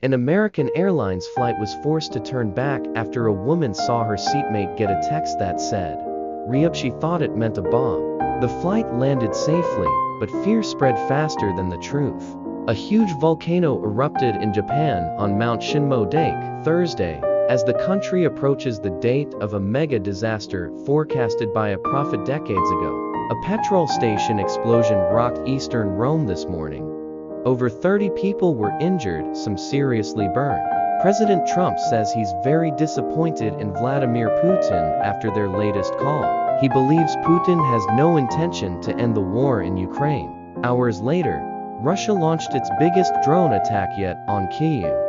An American Airlines flight was forced to turn back after a woman saw her seatmate get a text that said, "Re-up." She thought it meant a bomb. The flight landed safely, but fear spread faster than the truth. A huge volcano erupted in Japan on Mount Shinmo-dake Thursday, as the country approaches the date of a mega disaster forecasted by a prophet decades ago. A petrol station explosion rocked eastern Rome this morning. Over 30 people were injured, some seriously burned. President Trump says he's very disappointed in Vladimir Putin after their latest call. He believes Putin has no intention to end the war in Ukraine. Hours later, Russia launched its biggest drone attack yet on Kyiv.